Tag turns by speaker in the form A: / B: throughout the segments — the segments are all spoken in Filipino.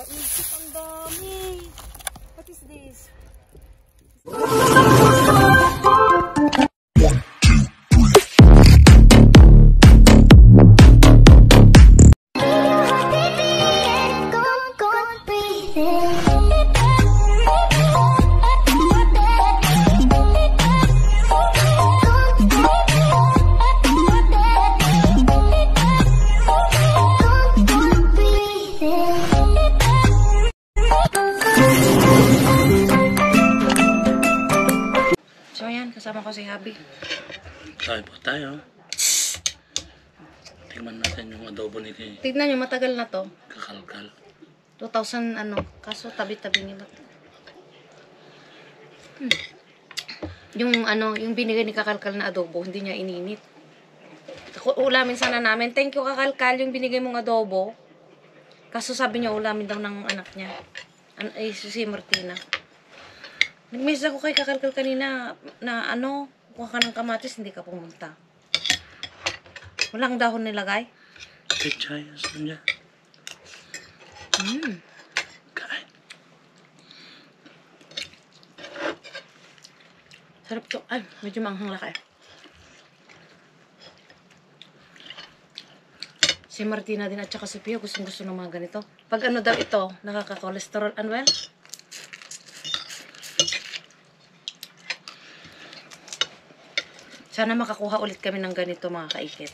A: Isip ang dami. What is this? Kasama ko si Habi.
B: Tayo po tayo. Tingnan natin yung adobo ni Kay.
A: Tignan nyo, matagal na to.
B: Kakalkal.
A: 2000 ano, kaso tabi-tabi nila. Yung ano, yung binigay ni Kakalkal na adobo, hindi niya ininit. Ulamin sana namin. Thank you Kakalkal, yung binigay mong adobo. Kaso sabi niya ulamin daw ng anak niya. Si Martina. Nag-message ako kay Kakalkal kanina na ano, kuha ka ng kamatis, hindi ka pumunta. Walang dahon nilagay?
B: Pechay, asan niya? Kain.
A: Sarap to. Ay, medyo manghang laki. Si Martina din at saka si Pia gustong-gusto ng mga ganito. Pag ano daw ito, nakaka-cholesterol and well. Sana makakuha ulit kami ng ganito mga kaikit.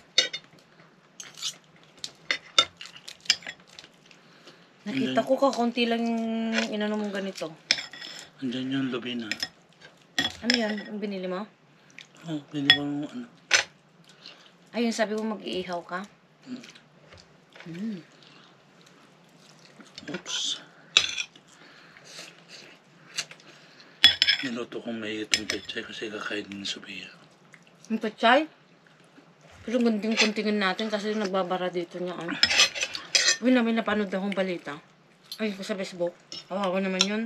A: Nakita ko kakunti lang yung inano mong ganito.
B: Andyan yung lubina.
A: Ano yan? Ang binili mo?
B: Oh, binili ko ng ano.
A: Ayun, sabi mo mag-iihaw ka?
B: Oops. Niluto kong may itong pechay kasi kakain din ni Sophia.
A: Yung pechay? Pero gunting-kuntingin natin kasi nagbabara dito niya. Uy, namin napanood akong balita. Ay, ko sa Facebook. Kawawa naman yun.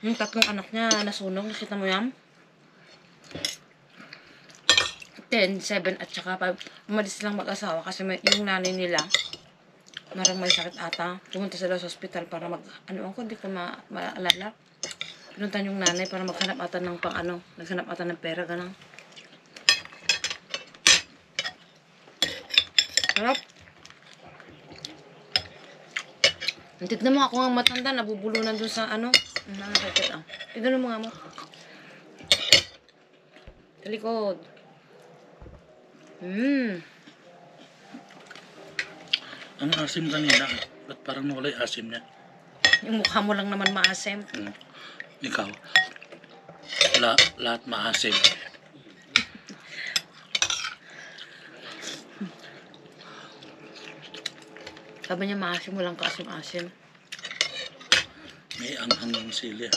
A: Yung tatlong anak niya nasunog. Nakita mo yan? 10, 7 at saka 5. Umalis lang mag-asawa kasi yung nanay nila marang may sakit ata. Pumunta sila sa hospital para ano ako, hindi ko maalala. Pinuntan yung nanay para maghanap ata ng naghanap ata ng pera, ganun. Sarap. Tignan mo ako ang matanda, nabubulunan dun sa ano. Nakakakit Tignan mo nga mo. Talikod.
B: Ang asim kanina. Ba't parang nawala yung asim niya?
A: Yung mukha mo lang naman maasim.
B: Ikaw. Lahat maasim.
A: Sabi niya maasim mo lang kaasim-asim.
B: May anghang ng sili.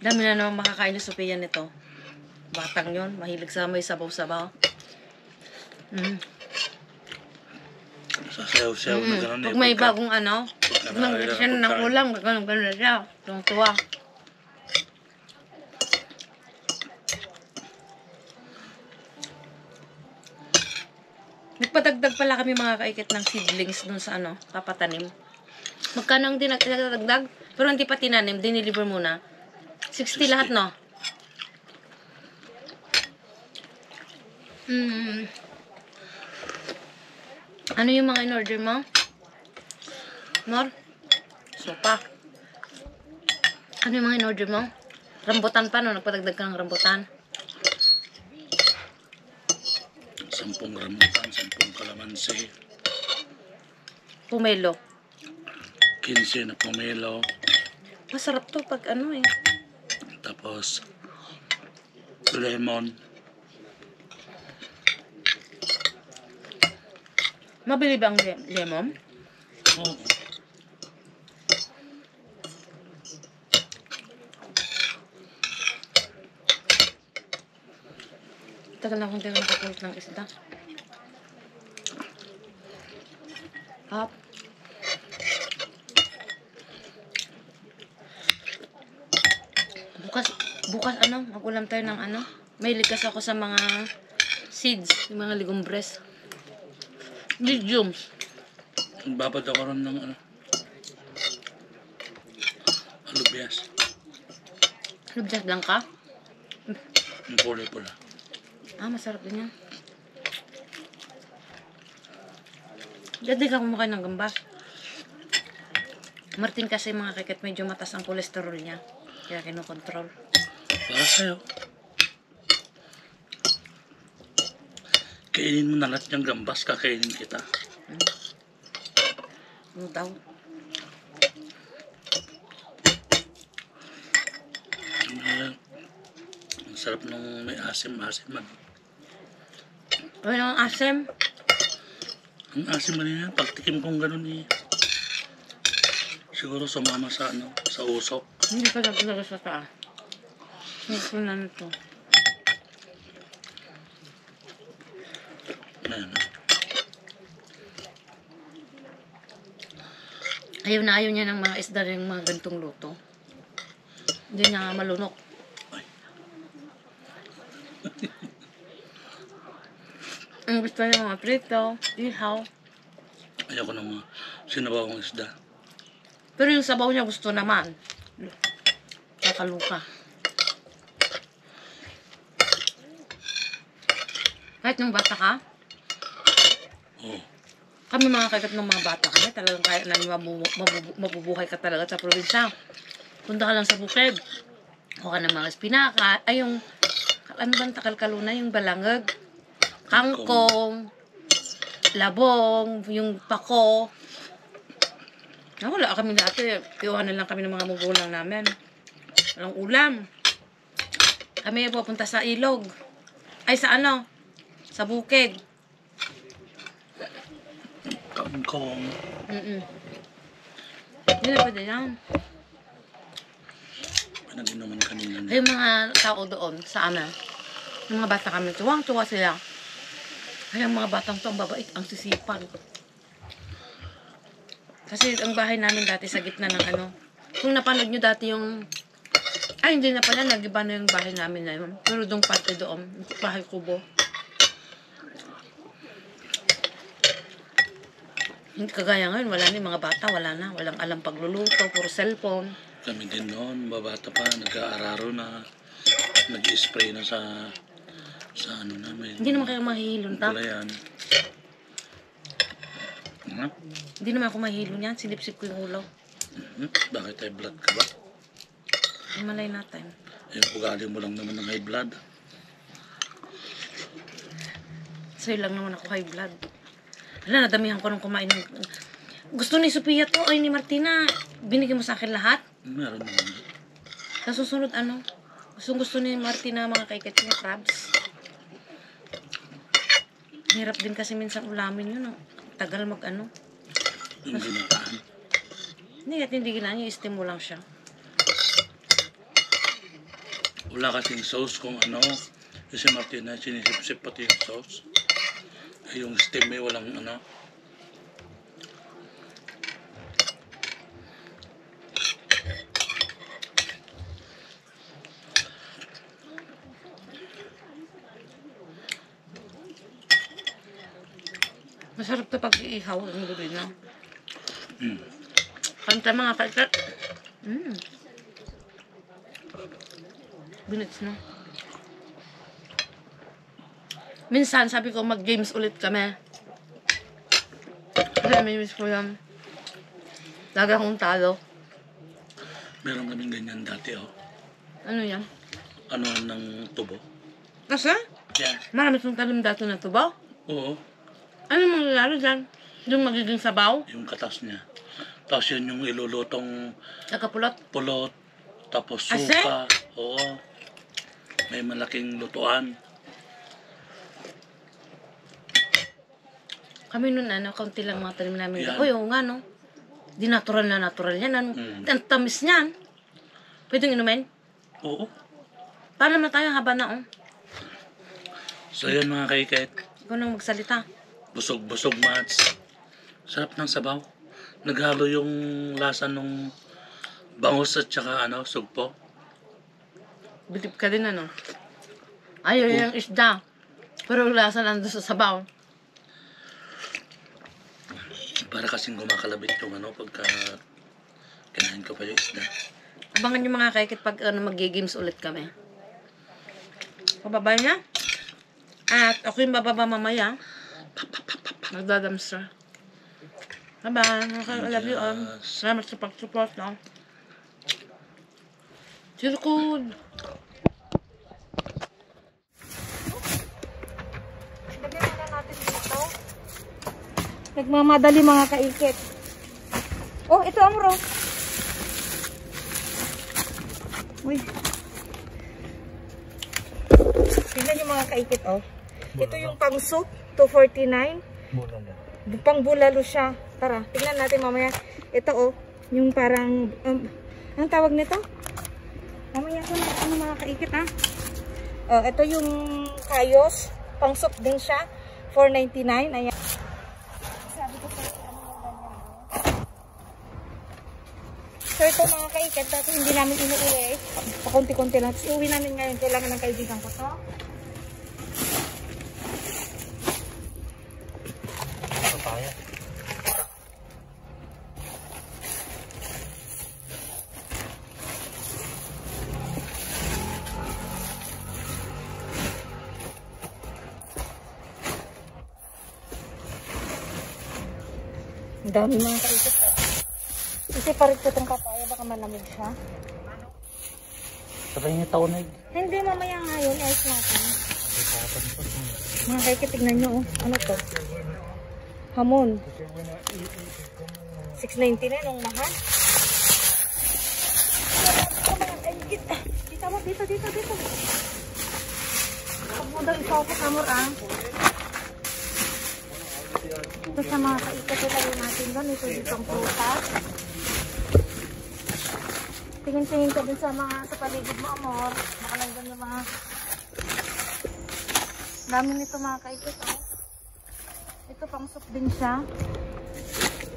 A: Dami na naman makakain ni Sophia nito. Batang yon, mahilig sa may sabaw-sabaw.
B: Sasayaw-sayaw na gano'n.
A: Pag may bagong ano, siya ng ulam, gano'n na siya. Tuwang-tuwa. Nagpadagdag pala kami mga kaikit ng seedlings dun sa ano, papatanim. Magkano ang dinagdag? Pero hindi pa tinanim, diniliver muna. 60 lahat, no? Ano yung mga in-order mo? Nor? Sopa. Ano yung mga in-order mo? Rambutan pa, no? Nagpadagdag ka ng rambutan.
B: 10 rambutan, 10 kalamansi.
A: Pumelo.
B: 15 na pomelo.
A: Masarap to pag ano eh.
B: Tapos, lemon.
A: Mabili ba ang lemon?
B: Oo.
A: Tagal na akong nakapulot ng isda. Hop. Bukas ano, mag-ulam tayo ng ano. May likas ako sa mga seeds, yung mga legumbres. Legumes.
B: Nagbabad ako ron ng ano, alubias.
A: Lubjas lang ka?
B: Yung kulay pula.
A: Ah, masarap din yan. Dati ka kumakain ng gambas. Martin kasi mga kakit medyo matas ang kolesterol niya. Kaya kinokontrol.
B: Para sa'yo. Kainin mo na lahat yung gambas, kakainin kita.
A: Ano daw?
B: Ang sarap nung may asim-asim man.
A: Ano ang asem?
B: Ang asim man yan, pagtikim kong ganun eh. Siguro sumama sa ano, sa usok.
A: Hindi pa talaga sa taas. Gusto na nito.
B: Ayan.
A: Ayaw na ayaw niya ng mga isda ng mga gantong luto. Hindi niya nga malunok.
B: Ay.
A: Ang gusto niya mga prito, ihaw.
B: Ayoko ng mga sinabawang isda.
A: Pero yung sabaw niya gusto naman. Kakaluka. Kahit nung bata ka,
B: Oo.
A: kami mga kagat ng mga bata kami, talagang kaya na mabubuhay ka talaga sa probinsya. Punta ka lang sa bukid. O ka ng mga espinaka. Ay, yung, ano bang takalkaluna? Yung balangag. Kangkong. Labong. Yung pako. Wala kami dati. Iwanan lang kami ng mga magulang namin. Walang ulam. Kami pupunta sa ilog. Ay, sa ano? Sa bukid.
B: Kangkong.
A: Hindi na pwede yan.
B: Pinag-inuman kanina na.
A: Yung mga tao doon sa amin, yung mga bata kami, tuwang-tuwa sila. Ay, ang mga batang to, ang babait, ang sisipag. Kasi ang bahay namin dati sa gitna ng ano, kung napanood nyo dati yung, ay hindi na pala, nag-iba na yung bahay namin na yun. Pero doon parte doon, bahay kubo. Hindi kagaya ngayon, wala na yung mga bata, wala na. Walang alam pagluluto, puro cellphone.
B: Kami din noon, babata pa, nag-aararo na, nag-spray na sa ano namin.
A: Hindi naman kayo mahihilon, ta?
B: Gulayan. Ha?
A: Hindi naman ako mahihilon yan, silip-sip ko yung ulaw.
B: Bakit high blood ka ba?
A: Ang malay natin.
B: Yung ugali mo lang naman ng high blood.
A: Sa'yo lang naman ako high blood. Wala, nadamihan ko nung kumain ng... Gusto ni Sophia to, ay ni Martina. Binigyan mo sa akin lahat.
B: Meron naman.
A: Sa susunod, ano? Gusto ni Martina mga kaikit yung crabs. Hirap din kasi minsan ulamin yun. Tagal mag-ano.
B: Yung ginataan.
A: Hindi at hindi ginaan yung steam mo lang siya.
B: Wala kasing sauce kung ano. Kasi Martina, sinisip-sip pati yung sauce. Ay, yung steam may walang ano.
A: Masarap to pag iihaw ang lubi na.
B: Mm.
A: Kanta mga kaikit. Binits na. Minsan, sabi ko, mag-games ulit kami. Kasi may miss ko yan. Lagi akong talo.
B: Meron kaming ganyan dati, oh.
A: Ano yan?
B: Ano ng tubo.
A: Kasi?
B: Yeah.
A: Marami itong talim dati na tubaw.
B: Oo.
A: Ano mangyayari dyan? Yung magiging sabaw?
B: Yung katas niya. Tapos yun yung ilulutong
A: Nagkapulot?
B: pulot. Tapos
A: Ase?
B: suka. Oo. May malaking lutuan.
A: Kami nun, ano, kaunti lang mga talim namin.
B: Yan.
A: Uy, oo nga, no? Di natural na natural yan. Ano?
B: Mm.
A: Ang tamis niyan. Pwedeng inumin?
B: Oo.
A: Paano naman tayo haba na, oh?
B: So yun mga kaiket.
A: Ikaw nang magsalita.
B: Busog-busog mats. Sarap ng sabaw. Naghalo yung lasa nung bangus at saka ano, sugpo.
A: Bilib ka din, ano? Ayaw yung isda. Pero lasa nandun sa sabaw.
B: Para kasing gumakalabit yung ano pagka kinain ko pa yung isda.
A: Abangan yung mga kaikit pag mag-games ulit kami. Pababa niya. At ako yung bababa mamaya. Magdadamster. Bye-bye. Okay, I love you all. Salamat sa pag-support lang. Sirkod. Lagyan muna natin dito. Nagmamadali mga kaikit. Oh, ito Amro. Uy. Tingnan yung mga kaikit, oh. Ito yung pang soup, 249.
B: Bulalo.
A: Pang bulalo siya. Tara, tingnan natin mamaya. Ito, oh. Yung parang, anong tawag nito? Mamaya ko na, ano mga kaikit, ha? Oh, ito yung kayos. Pang soup din siya. 499. Ayan. Sabi ko sa ano yung ganyan, so ito mga kaikit, dati hindi namin inuuwi. Pakunti-kunti lang. Tapos uwi namin ngayon. Kailangan ng kaibigan ko to.
B: Papaya.
A: Ang dami mga kaikit. Kasi parit ko itong papaya. Baka malamig siya.
B: Sabay niya taonig.
A: Hindi, mamaya nga yun. Ice natin. Mga kaikit, tignan nyo. Oh. Ano to? Hamon. 6.99 ang mahal. Dito mo, dito. Huwag mo daw i-focus, amor, ah. Ito sa mga kaikit, ilagay natin doon. Ito dito ang prutas. Tingin-tingin ka dun sa mga sa paligid mo, amor. Baka nandun yung mga dami nito mga kaikit, oh. Ito pang soup din siya.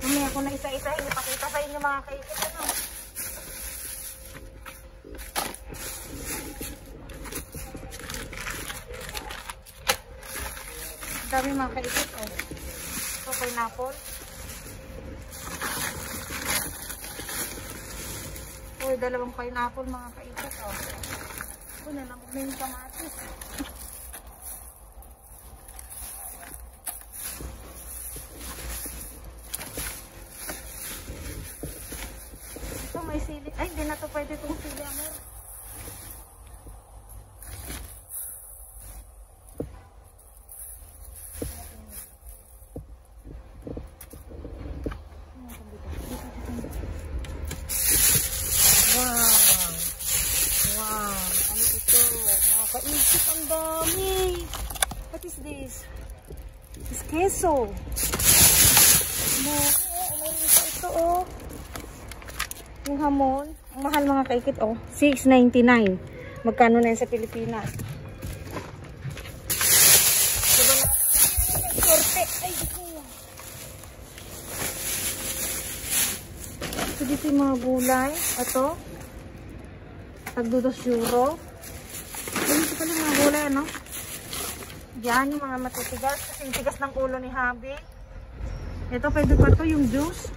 A: Mamaya ko na isa-isa ipakita sa inyo mga kaikit, ano. Dami mga kaikit, oh. Ito pineapple. Uy, dalawang pineapple mga kaikit, oh. Uy, nalamog na yung kamatis. Ito may sili. Ay, hindi na to pwede itong sili, amor. Wow. Ano ito? Nakakaisip ang dami. What is this? It's queso. Mayroon pa ito, oh. Yung hamon. Ang mahal mga kaikit, oh. 6.99. Magkano na yun sa Pilipinas? Diba nga? Sorte. Ay, di ko. Ito dito yung mga gulay. Ito. Tagdudos euro. Ito pala mga gulay, ano? Diyan yung mga matitigas. Kasi yung tigas ng ulo ni Habi. Ito, pwede pa to yung juice.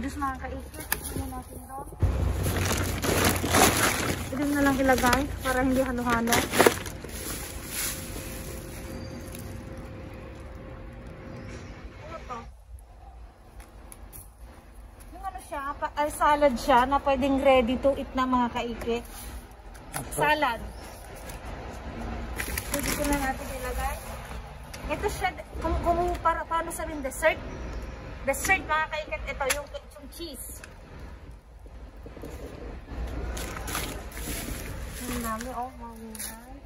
A: Juice mga kaikit. Ano natin doon? Pwede na lang ilagay para hindi halo-halo. Ano to? Yung ano siya, salad siya na pwedeng ready to eat na mga kaikit. Salad. Pwede ko na natin ilagay. Ito siya, paano sabihin, dessert? Dessert mga kaikit, ito yung cheese. Ang dami, oh, magunan.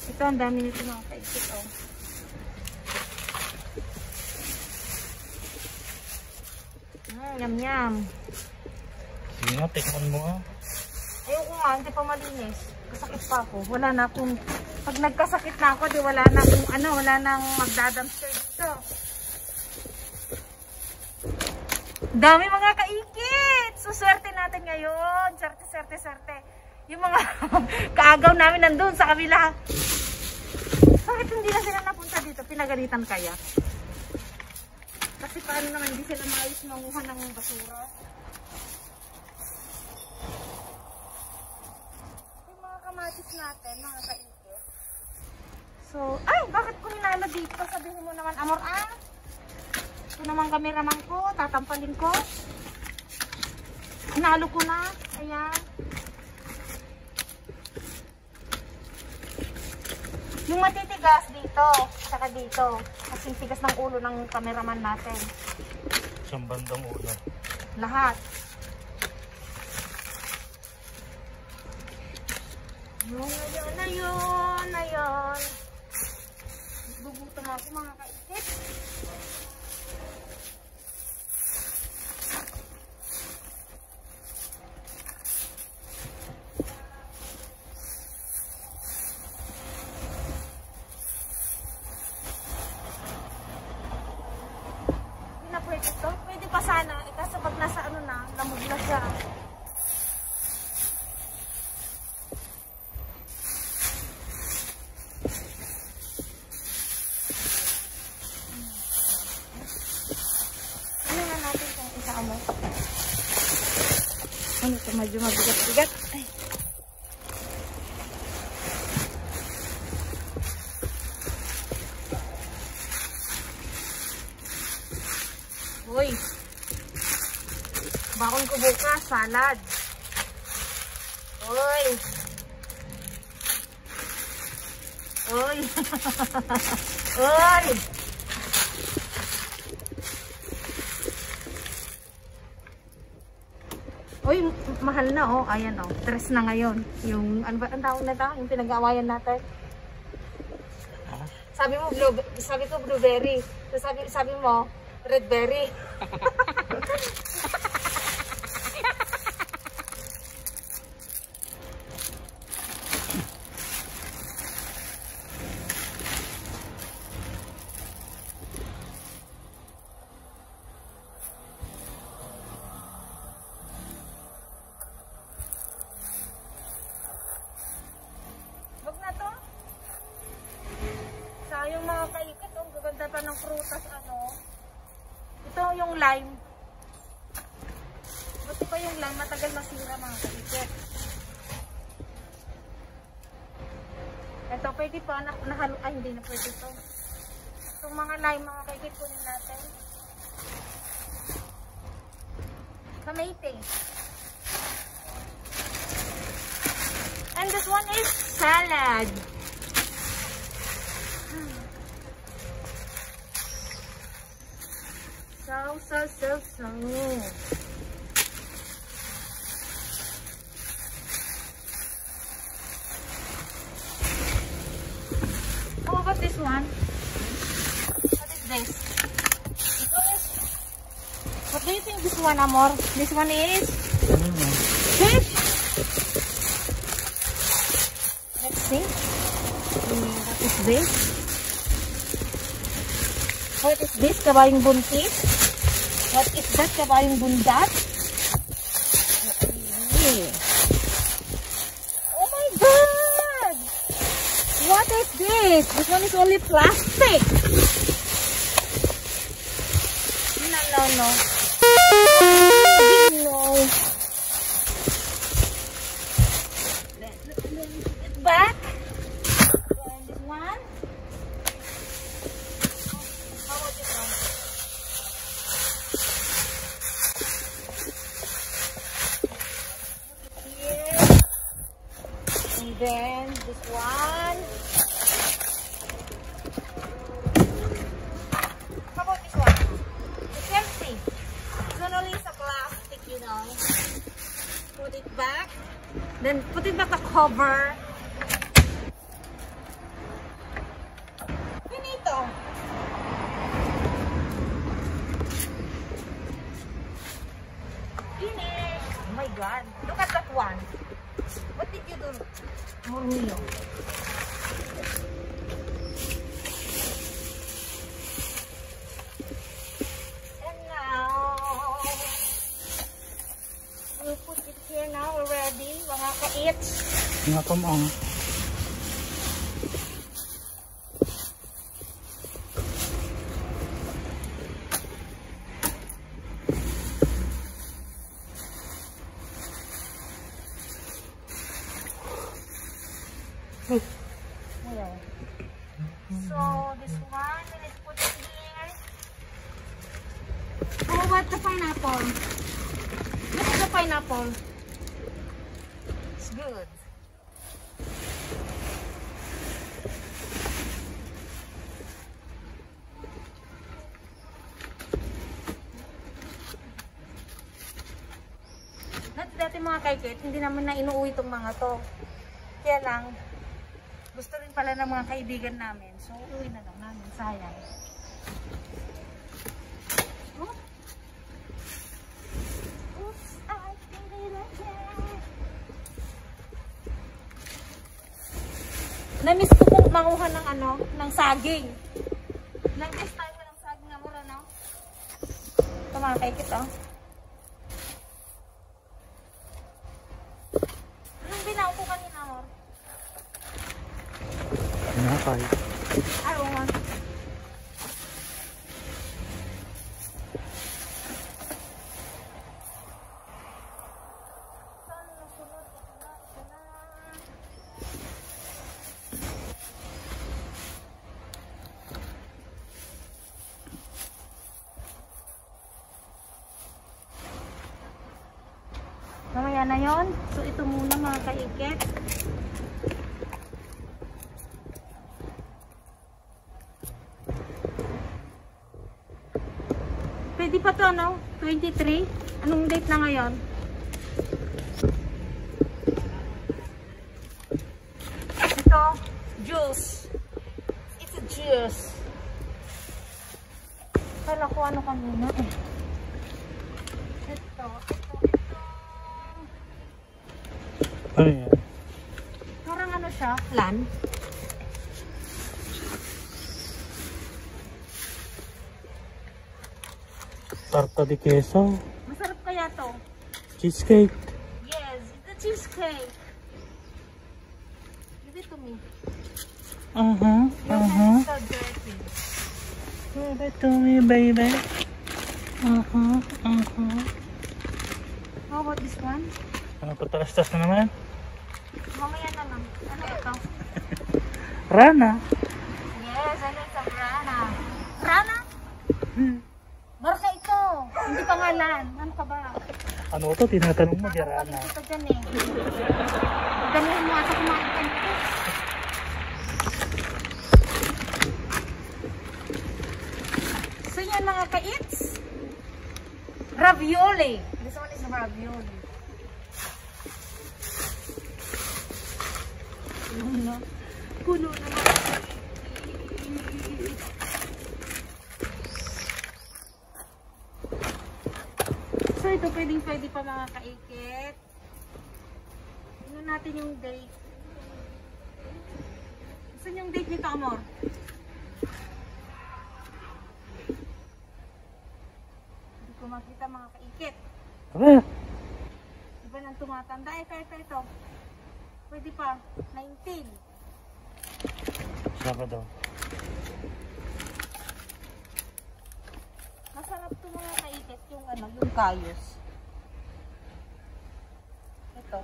A: Ito, ang dami nito mga kaikit, oh. Yum-yum.
B: Sige nga, tikman mo nga.
A: Ayoko nga, hindi pa malinis. Kasakit pa ako. Wala na akong, pag nagkasakit na ako, di wala na akong, wala nang magdadamster dito. Dami mga kaikit! So, swerte natin ngayon. Swerte. Yung mga kaagaw namin nandun sa kabila. Bakit hindi na sila napunta dito? Pinagalitan kaya? Kasi Kasi paano naman hindi sila maalis manguha ng basura. Yung mga kamatis natin, mga kaikit. So, ay, bakit ko ninalo dito? Sabihin mo naman, Amor, ito naman kameraman ko, tatampalin ko. Hinalo ko na. Ayan. Yung matitigas dito, saka dito. Kasi tigas ng ulo ng cameraman natin.
B: Isang bandang ulo.
A: Lahat. Ayun. Gugutom ako mga kaikit. Pwede to? Pwede pa sana. Kasi pag nasa ano na, lamog na siya. Ano na natin kung isa mo? Ano ito? Medyo mabigat-bigat. Ay. Uy, bakon ko bukas, salad. Uy. Uy. Uy. Uy, mahal na oh. Ayan oh. 3 na ngayon. Yung, ano ba ang tawag na ito? Yung pinag-aawayan natin. Sabi mo, sabi ko blueberry. So, sabi mo, red berry. Wag na to. Sayang mga kaikit. Ang gaganda pa ng prutas ano. Ito yung lime. Buti pa yung lime, matagal masira mga kaikit. Ito pwede pa, nahalo, ay hindi na pwede ito. Itong mga lime mga kaikit kunin natin. Kamete. And this one is salad. So. How about this one? What is this? What do you think this one, Amor? This one is fish. Let's see. What is this? What is this? Kabayong buntis? What is that? Kabayong bundat? Oh my God! What is this? This one is only plastic. No. No. Let's put it back. And this one. How about this one? Here. And then this one. How about this one? It's empty. It's not only a plastic, you know. Put it back. Then put it back the cover. Finito. Finish. Oh my God. Look at that one. What did you do, Murmillo? And now, we'll put it here now already. Mga ka-eats.
B: Nga kumang.
A: this one? Let's put it here. How about the pineapple? Look at the pineapple. It's good. Dati mga kaikit, hindi naman na inuuwi itong mga to. Kaya lang, gusto rin pala ng mga kaibigan namin. So, uwi na lang namin. Sayang. Oh. Oops, I did it again. Namiss ko pong manguha ng ano, ng saging. Nag-test tayo ng saging na mura, no? Ito mga kaikit, oh. Binaw ko kanina, amor.
B: Nakay.
A: Ay, oo nga. Mamaya na yon. So, ito muna mga kaikit. Pwede pa to, no? 23? Anong date na ngayon? Ito, juice. It's a juice. Kala ko ano kanina eh. Ito.
B: Ano yan?
A: Parang ano siya? Flan?
B: Tarta de queso.
A: Masarap kaya to?
B: Cheesecake.
A: Yes, it's a cheesecake. Give it to me. Your hands so dirty.
B: Give it to me, baby.
A: How about this one?
B: Ano, patalastas na naman?
A: Mamaya na lang. Ano ito?
B: Rana.
A: Yes, I like some rana. Rana? Marka ito. Hindi pangalan. Ano ka ba?
B: Ano to? Tinatanong mo, di Rana.
A: Ito dyan eh. Ganuhin mo ata kumain ka nito. So yan mga ka-its. Ravioli. This one is ravioli. Puno na mga so ito pwede pa mga kaikit. Tingnan natin yung date. Saan yung date nito, amor? Hindi ko makita mga kaikit. Iba nang tumatanda. Ito. Pwede pa. 19.
B: Sabado.
A: Masarap to mga kaikit yung ano, yung kayos. Ito.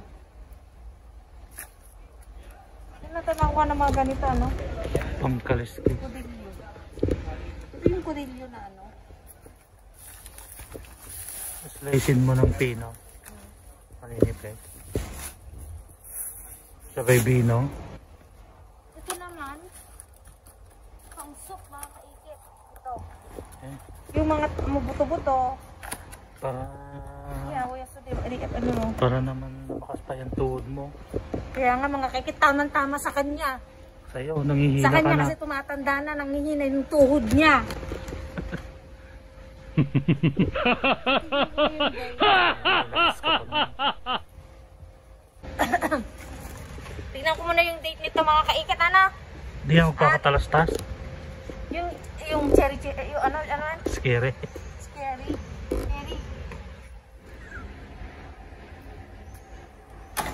A: Tinatanaw ko ng mga ganito, ano?
B: Pangkaliski.
A: Kudilyo. Ito yung kudilyo na ano.
B: Slicein mo ng pino. Maninipid. Sabay bino.
A: Ito naman, pang soup mga kaikit. Ito.
B: Eh,
A: Yung mga buto-buto.
B: para
A: Yeah, kuya, so ano mo.
B: para naman lumakas pa yung tuhod mo.
A: Kaya nga mga kaikit, tamang-tama sa kanya.
B: Sa'yo, nangihina
A: Sa
B: ka
A: kanya
B: na.
A: kasi tumatanda na, nanghihina yung tuhod niya. Tingnan ko muna yung date nito mga kaikit, ano?
B: Di ako pakatalastas.
A: Yung cherry, yung ano,
B: Scary.
A: scary.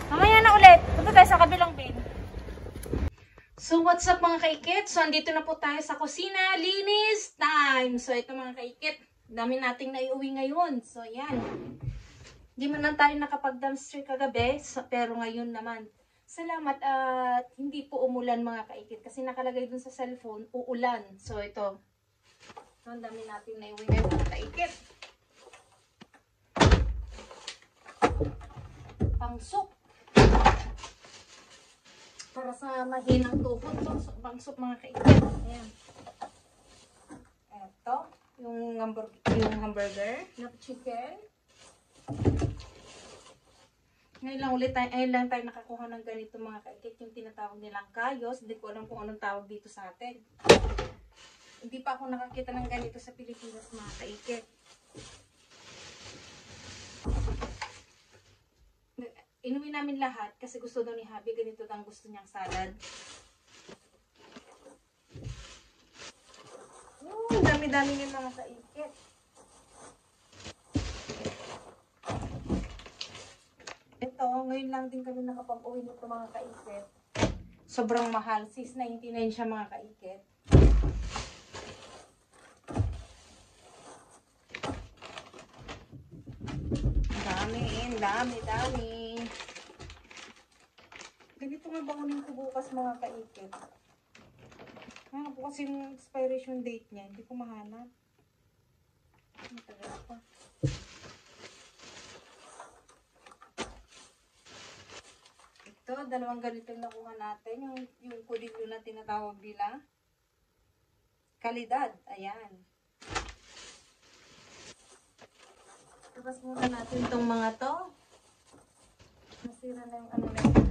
A: Mamaya na ulit. Punta tayo sa kabilang bin. So, what's up mga kaikit? So, andito na po tayo sa kusina. Linis time! So, ito mga kaikit. Dami nating naiuwi ngayon. So, yan. Hindi man lang tayo nakapag-dumpster kagabi. So, pero ngayon naman. Salamat at hindi po umulan mga kaikit kasi nakalagay dun sa cellphone, uulan. So ito, ang dami natin na iwi ngayon mga kaikit. Pangsok. Para sa mahinang tuhod to, pangsok mga kaikit. Ayan. Ito, yung hamburger na chicken. Ngayon lang tayo nakakuha ng ganito mga kaikit, yung tinatawag nilang kayos. Hindi ko alam kung anong tawag dito sa atin. Hindi pa ako nakakita ng ganito sa Pilipinas mga kaikit. Inuwi namin lahat kasi gusto daw ni Habi, ganito ang gusto niyang salad. Ang dami-dami ng mga kaikit. Ito, ngayon lang din kami nakapag-uwi nito mga kaikit. Sobrang mahal. 6.99 siya mga kaikit. Dami. Ganito nga bangunin ko bukas mga kaikit. Ano po kasi yung expiration date niya. Hindi ko mahanap. Matagal pa. Ito, dalawang ganito yung nakuha natin. Yung kudilyo na tinatawag nila. Kalidad. Ayan. Tapos muna natin itong mga to. Nasira na yung ano na yun.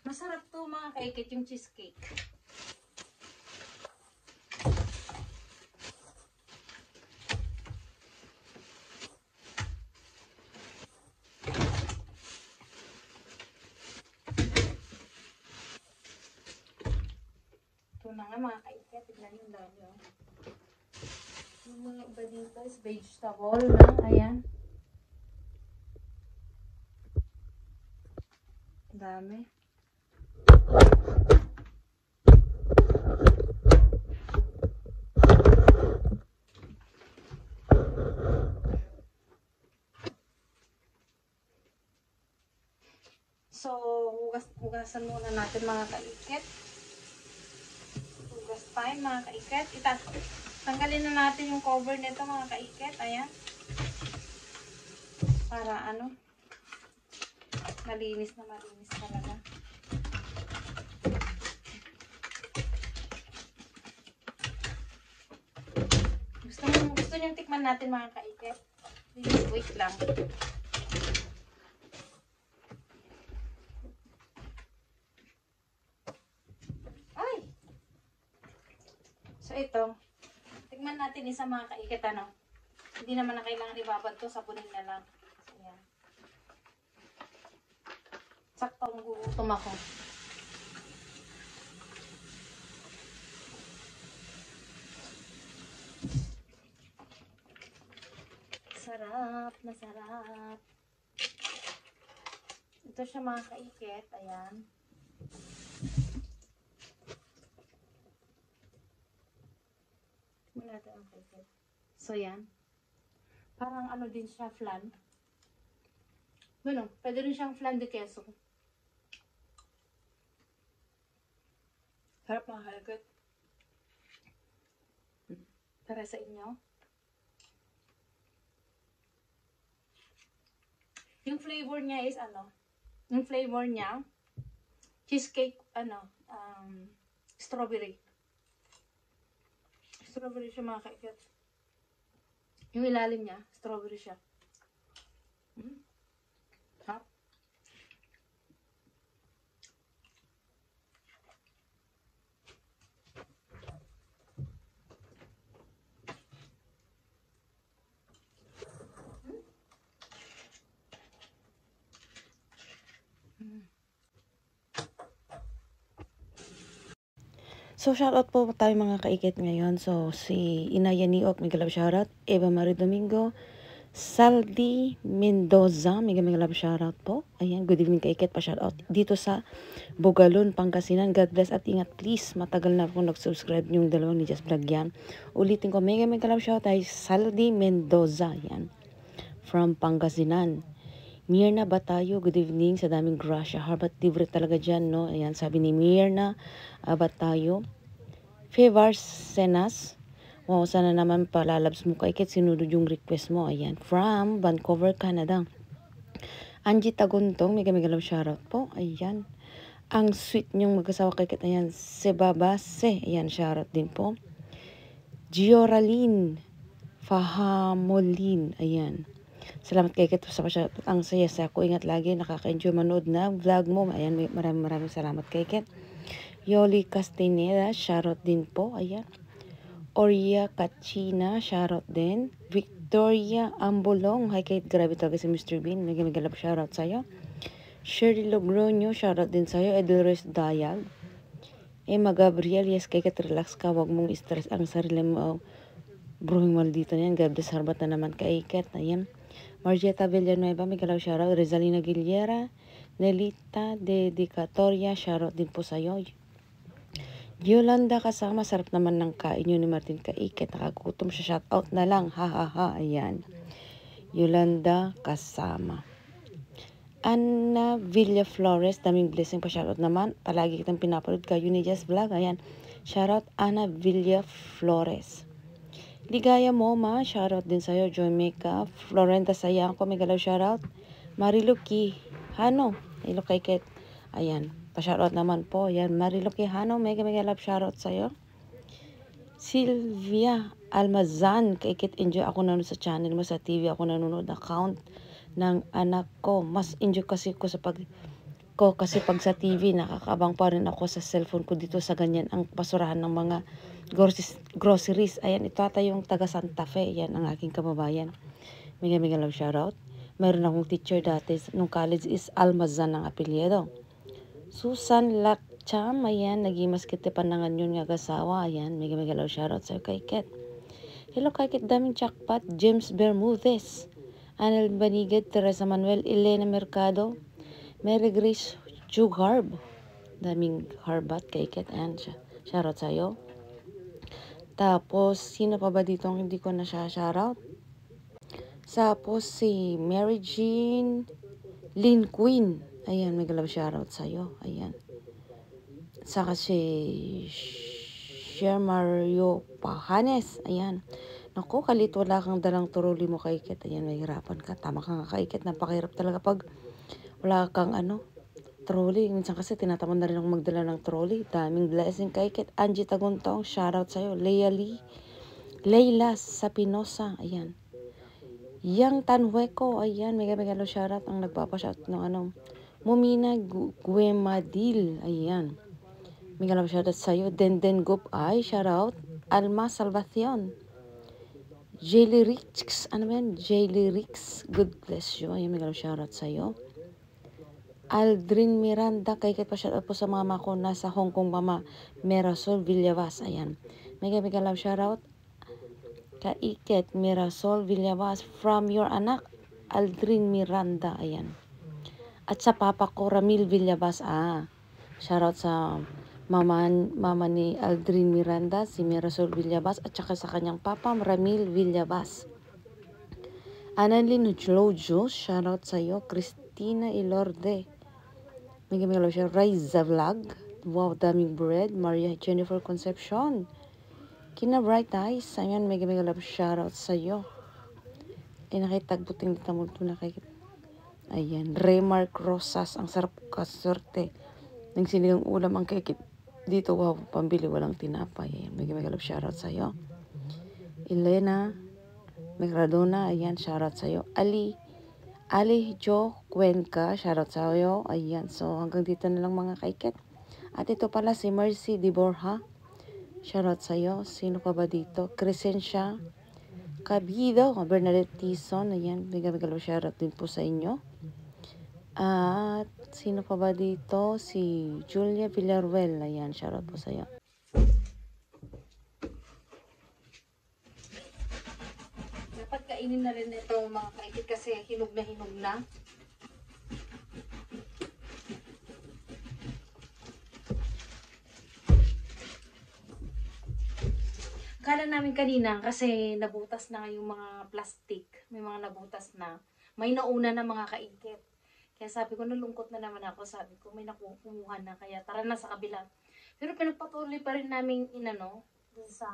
A: Masarap to mga kaikit yung cheesecake. Ito na nga mga kaikit. Tignan yung dami. Oh. Yung mga iba dito is vegetable na. Ayan. Dami. So, hugasan muna natin mga kaikit. Hugas time mga kaikit. Tanggalin na natin yung cover nito mga kaikit. Ayan. Para ano, malinis talaga. Gusto niyong tikman natin mga kaikit. Wait lang. So ito, tignan natin isa mga kaikit ano. Hindi naman na kailangan ibabad to, sabunin na lang. So, yan. Sakto gugutom ako. Sarap na sarap. Ito siya mga kaikit, ayan. So, yan. Parang ano din siya, flan. Bueno, pwede rin siyang flan de queso. Sarap mga halagat. Para sa inyo. Yung flavor niya is ano? Yung flavor niya, cheesecake, ano, strawberry. Strawberry siya mga kaikit. Yung ilalim niya, strawberry siya. Sarap.
C: So, shoutout po tayo mga kaikit ngayon. So, si Inaya Niok, mega love shoutout. Eva Marie Domingo, Saldi Mendoza, mega love shoutout po. Ayan, good evening kaikit pa shoutout. Dito sa Bugalon, Pangasinan. God bless at ingat please. Matagal na akong nag-subscribe yung dalawang ni Just Vlog yan. Ulitin ko, mega love shoutout ay Saldi Mendoza. Yan. from Pangasinan. Mirna Batayo, good evening sa daming grasya. Harbat libre talaga dyan, no? Ayan, sabi ni Mirna Batayo. Favor Senas. Wow, sana naman palalabs mo kay Kit. Sinunod yung request mo. Ayan, from Vancouver, Canada. Angie Taguntong, mega love shoutout po. Ayan. Ang sweet niyong mag-asawa kay Kit. Ayan, Sebabase. Ayan, shoutout din po. Gioraline Fahamolin. Ayan. Salamat kay Kit sa pasya. Ang saya ko. Ingat lagi. Nakaka-enjoy manood na vlog mo. Ayan, maraming salamat kay Kit. Yoli Castaneda, shoutout din po. Ayan. Oria Kachina, shoutout din. Victoria Ambolong. Hi Kate, grabe talaga si Mr. Bean. Mega love shoutout sa'yo. Shirley Logroño, shoutout din sa'yo. Edores Dayag. Emma Gabriel, yes kay Kate, relax ka. Huwag mong stress ang sarili mo. Bruhing maldito na yan. God bless, harbat na naman kay Kate. Ayan. Marjeta Villanueva, mega love shoutout. Rezalina Giliera. Nelita Dedicatoria, shoutout din po sa'yo. Yolanda kasama, sarap naman ng kain yun ni Martin Kaiket. Nakagutom siya, shout out na lang. Ha ha ha, ayan. Yolanda kasama. Anna Villa Flores, daming blessing pa, shout out naman. Palagi kitang pinapanood ka, Unijas Vlog, ayan. Shout out Anna Villa Flores. Ligaya Moma, shout out din sa'yo. Joy Meka, Florenta Sayang ko, mega love shout out. Mariluki, Hano, ilo Kaiket, ayan. Pa-shoutout naman po. Yan, Marilo Quijano, mega love shoutout sa'yo. Sylvia Almazan, kaikit enjoy ako nanonood sa channel mo sa TV. Ako nanonood account ng anak ko. Mas enjoy kasi ko kasi pag sa TV, nakakabang pa rin ako sa cellphone ko dito sa ganyan ang basurahan ng mga groceries. Ayan, ito ata yung taga Santa Fe. Yan ang aking kababayan. Mega love shoutout. Meron akong teacher dati nung college is Almazan ang apelyido. Susan Lakcham, ayan, nagimas kita panangan yun nga gasawa, ayan, mega love shoutout sa'yo kay Ket. Hello kay Ket, daming jackpot, James Bermudez, Anel Banigad, Teresa Manuel, Elena Mercado, Mary Grace Jugarb, daming harbat kay Ket, ayan, shoutout sa'yo. Tapos, sino pa ba dito ang hindi ko na siya shoutout? Tapos, si Mary Jean Lynn Queen. Ayan, may love shoutout sa'yo. Ayan. Saka si Sher Mario Pahanes. Ayan. Naku, kalit wala kang dalang turuli mo kay Kit. Ayan, may hirapan ka. Tama ka nga kay Kit. Napakahirap talaga pag wala kang trolley. Minsan kasi tinatamad na rin akong magdala ng trolley. Daming blessing kay Kit. Angie Taguntong, shoutout sa'yo. Leila Sapinosa. Ayan. Yang Tanhueco. Ayan, mega love shoutout ang nagpapashoutout ng Mumina Guemadil. Ayan. Mega love shoutout sa'yo. Denden Gop ay shoutout. Alma Salvacion. Jelly Rix. Ano ba yan? Jelly Rix. Good bless you. Ayan, mega love shoutout sa'yo. Aldrin Miranda. Kay pa shoutout po sa mama ko. Nasa Hong Kong, mama. Mirasol Villavas. Ayan. Mega love shoutout. Kaiket Mirasol Villavas. From your anak, Aldrin Miranda. Ayan. At sa papa ko, Ramil Villabas. Shoutout sa mama ni Aldrin Miranda, si Mirasol Villabas, at saka sa kanyang papa, Ramil Villabas. Annalyn Lojo, shoutout sa iyo. Christina Ilorde. Mega love siya. Raiza Vlog. Wow, daming bread. Maria Jennifer Concepcion. Kina Bright Eyes. Ayan, mega love shoutout sa iyo. Nakitagbuting dito mo ito na kay ayan, Remark Rosas, ang sarap kaswerte. Nang sinigang ulam ang kekit. Dito, wow, pambili, walang tinapay. Ayan, mega love shoutout sa'yo. Elena Megradona, ayan, shoutout sa'yo. Ali Jo Cuenca, shoutout sa'yo. Ayan, so hanggang dito na lang mga kaiket. At ito pala si Mercy Di Borja. Shoutout sa'yo. Sino pa ba dito? Crescencia Cabido, Bernadette Tison. Ayan, mega love shoutout din po sa inyo. At sino pa ba dito? Si Julia Villaruel. Ayan, shoutout po sa'yo. Dapat kainin na rin ito mga kaikit kasi hinog na.
A: Akala namin kanina kasi nabutas na yung mga plastic. May mga nabutas na. May nauna na mga kaikit. Kaya sabi ko, nalungkot na naman ako. Sabi ko, may nakukumuha na. Kaya tara na sa kabila. Pero pinagpatuloy pa rin namin inano. Dun sa...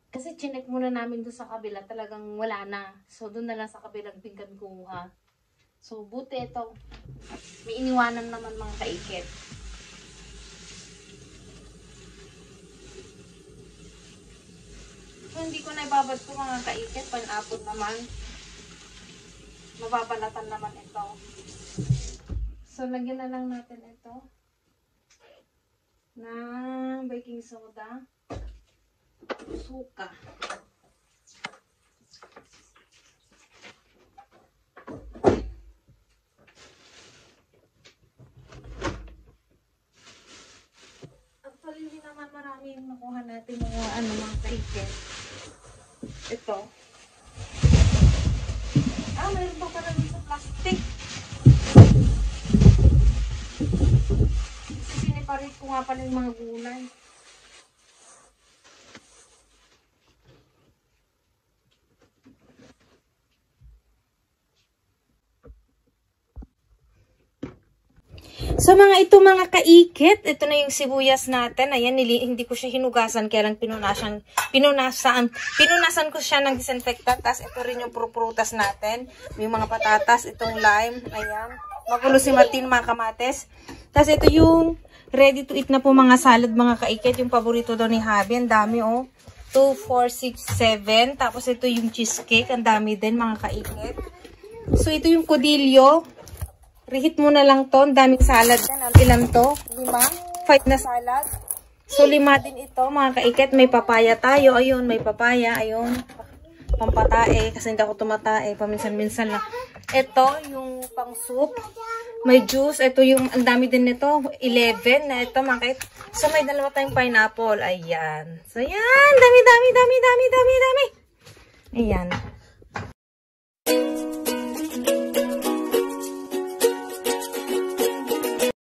A: Kasi chinek muna namin doon sa kabila. Talagang wala na. So doon na lang sa kabilang din kami kumuha. So buti ito. May iniwanan naman mga kaikit. So, hindi ko na ibabad ko mga kaikit. Pan-apod naman. Mababalatan naman ito. So, lagyan na lang natin ito na baking soda, suka. Actually, hindi naman marami yung nakuha natin mga kaikit. Ito. Mayroon pa pala dun sa plastic. Kasi piniparit ko nga pala yung mga gulay. So mga kaikit, ito na yung sibuyas natin. Ayan, hindi ko siya hinugasan, kaya lang pinunasan ko siya ng disinfectant. Tapos ito rin yung prutas natin. Yung mga patatas, itong lime. Ayan. Magulo si Martin, mga kamates. Tapos ito yung ready to eat na po mga salad, mga kaikit. Yung paborito daw ni Habi. Ang dami, oh. 2, 4, 6, 7. Tapos ito yung cheesecake. Ang dami din, mga kaikit. So ito yung kodilyo. Reheat mo na lang to. Ang daming salad yan. Ilan to? 5? 5 na salad. So, 5 din ito, mga kaikit. May papaya tayo. Ayun, may papaya. Ayun. Pampatae. Kasi hindi ako tumatae. Paminsan-minsan lang. Ito, yung pang soup. May juice. Ito yung, ang dami din nito. 11 na ito, mga kaikit. So, may 2 tayong pineapple. Ayan. So, yan. Dami. Ayan.